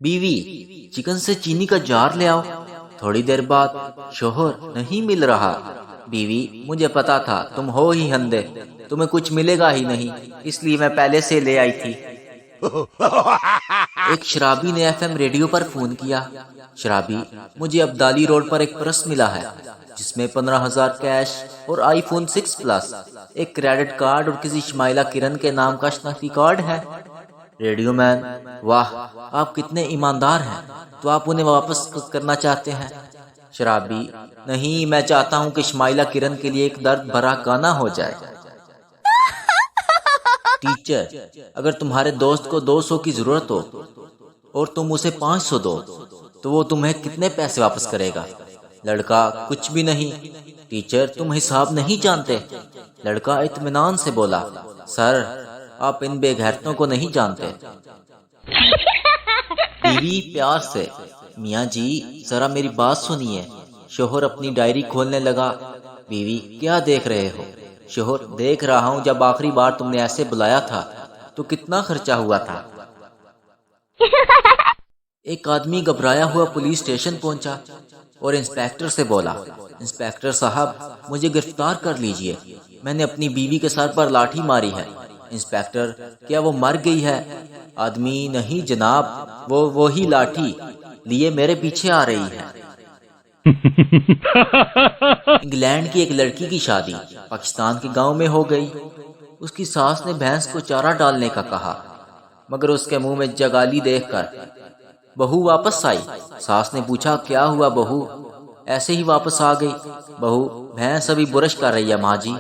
بیوی چکن سے چینی کا جار لے آؤ۔ تھوڑی دیر بعد شوہر نہیں مل رہا۔ بیوی مجھے پتا تھا تم ہو ہی اندھے، تمہیں کچھ ملے گا ہی نہیں، اس لیے میں پہلے سے لے آئی تھی۔ ایک شرابی نے ایف ایم ریڈیو پر فون کیا۔ شرابی مجھے ابدالی روڈ پر ایک پرس ملا ہے جس میں 15,000 کیش اور آئی فون 6 پلس، ایک کریڈٹ کارڈ اور کسی شمائلہ کرن کے نام کا شناختی کارڈ ہے۔ ریڈیو مین واہ، آپ کتنے ایماندار ہیں، تو آپ انہیں واپس کرنا چاہتے ہیں؟ شرابی نہیں، میں چاہتا ہوں کہ شمائلہ کرن کے لیے ایک درد بھرا گانا ہو جائے۔ ٹیچر اگر تمہارے دوست کو 200 کی ضرورت ہو اور تم اسے 500 دو تو وہ تمہیں کتنے پیسے واپس کرے گا؟ لڑکا کچھ بھی نہیں۔ ٹیچر تم حساب نہیں جانتے۔ لڑکا اطمینان سے بولا سر آپ ان بے غیرتوں کو نہیں جانتے۔ بیوی پیار سے میاں جی ذرا میری بات سنیے۔ شوہر اپنی ڈائری کھولنے لگا۔ بیوی کیا دیکھ رہے ہو؟ شوہر دیکھ رہا ہوں جب آخری بار تم نے ایسے بلایا تھا تو کتنا خرچہ ہوا تھا۔ ایک آدمی گھبرایا ہوا پولیس اسٹیشن پہنچا اور انسپیکٹر سے بولا انسپیکٹر صاحب مجھے گرفتار کر لیجئے، میں نے اپنی بیوی کے سر پر لاٹھی ماری ہے۔ انسپیکٹر کیا وہ مر گئی ہے؟ آدمی نہیں جناب، وہ وہی لاٹھی لیے میرے پیچھے آ رہی ہے۔ انگلینڈ کی ایک لڑکی کی شادی پاکستان کے گاؤں میں ہو گئی۔ اس کی ساس نے بھینس کو چارہ ڈالنے کا کہا مگر اس کے منہ میں جگالی دیکھ کر بہو واپس آئی۔ ساس نے پوچھا کیا ہوا بہو؟ ایسے ہی واپس آ گئی۔ بہو بھینس ابھی برش کر رہی ہے ماں جی۔